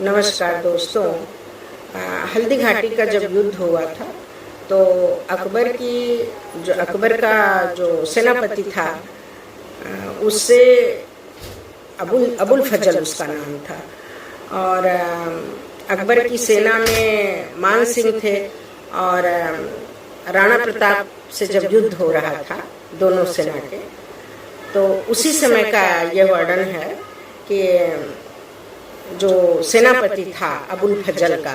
नमस्कार दोस्तों। हल्दी घाटी का जब युद्ध हुआ था तो अकबर का जो सेनापति था उससे अबुल अबुल फजल उसका नाम था। और अकबर की सेना में मान सिंह थे और राणा प्रताप से जब युद्ध हो रहा था दोनों सेना के, तो उसी समय का यह वर्णन है कि जो सेनापति था अबुल फजल का,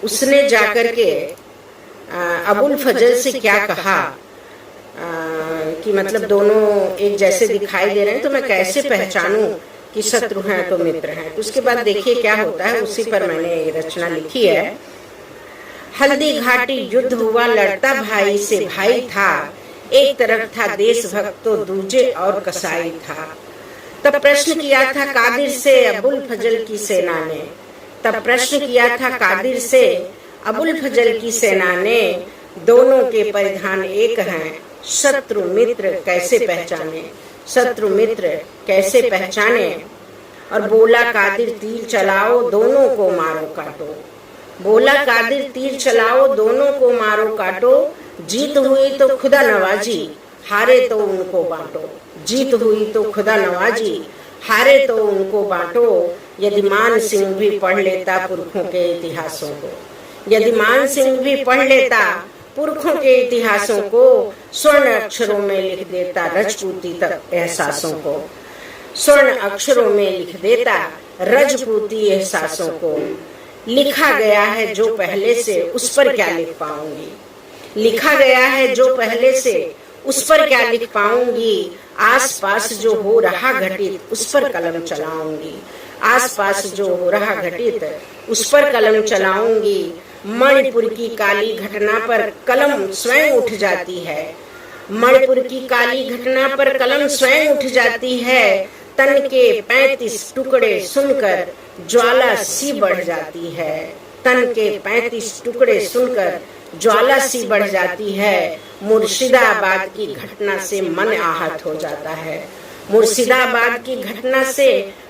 उसने जाकर के अबुल फजल से क्या कहा कि मतलब दोनों एक जैसे दिखाई दे रहे हैं तो मैं कैसे पहचानूं कि शत्रु हैं तो मित्र हैं। तो उसके बाद देखिए क्या होता है, उसी पर मैंने ये रचना लिखी है। हल्दी घाटी युद्ध हुआ, लड़ता भाई से भाई था, एक तरफ था देशभक्त तो दूजे और कसाई था। तब प्रश्न किया था कादिर से अबुल फजल की सेना ने, तब प्रश्न किया था कादिर से अबुल फजल की सेना ने, दोनों के परिधान एक हैं, शत्रु मित्र कैसे पहचाने, शत्रु मित्र कैसे पहचाने। और बोला कादिर तीर चलाओ दोनों को मारो काटो, बोला कादिर तीर चलाओ दोनों को मारो काटो, जीत हुई तो खुदा नवाजी, हारे तो उनको बांटो, जीत हुई तो खुदा नवाजी, हारे तो उनको बांटो। यदि मान सिंह भी पढ़ लेता पुरखों के इतिहासों को, यदि मान सिंह भी पढ़ लेता पुरखों के इतिहासों को, स्वर्ण अक्षरों में लिख देता रजपूती तक एहसासों को, स्वर्ण अक्षरों में लिख देता रजपूती एहसासों को। लिखा गया है जो पहले से उस पर क्या लिख पाऊंगी, लिखा गया है जो पहले से उस पर क्या लिख पाऊंगी। आस पास जो हो रहा घटित उस पर कलम चलाऊंगी, आस पास जो हो रहा घटित उस पर कलम चलाऊंगी। मणिपुर की काली घटना पर कलम स्वयं उठ जाती है, मणिपुर की काली घटना पर कलम स्वयं उठ जाती है। तन के 35 टुकड़े सुनकर ज्वाला सी बढ़ जाती है, तन के 35 टुकड़े सुनकर ज्वाला सी बढ़ जाती है। मुर्शिदाबाद की घटना से मन आहत हो जाता है, मुर्शिदाबाद की घटना से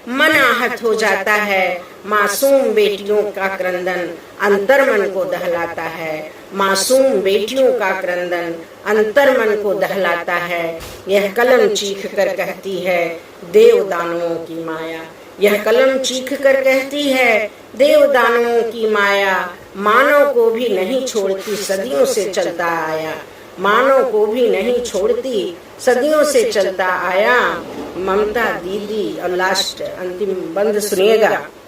मन आहत हो जाता है। मासूम बेटियों का क्रंदन अंतर्मन को दहलाता है, मासूम बेटियों का क्रंदन अंतर्मन को दहलाता है। यह कलम चीख कर कहती है देव दानवों की माया, यह कलम चीख कर कहती है देव दानवों की माया। मानव को भी नहीं छोड़ती सदियों से चलता आया, मानव को भी नहीं छोड़ती सदियों से चलता आया। ममता दीदी। और लास्ट अंतिम बंद सुनिएगा।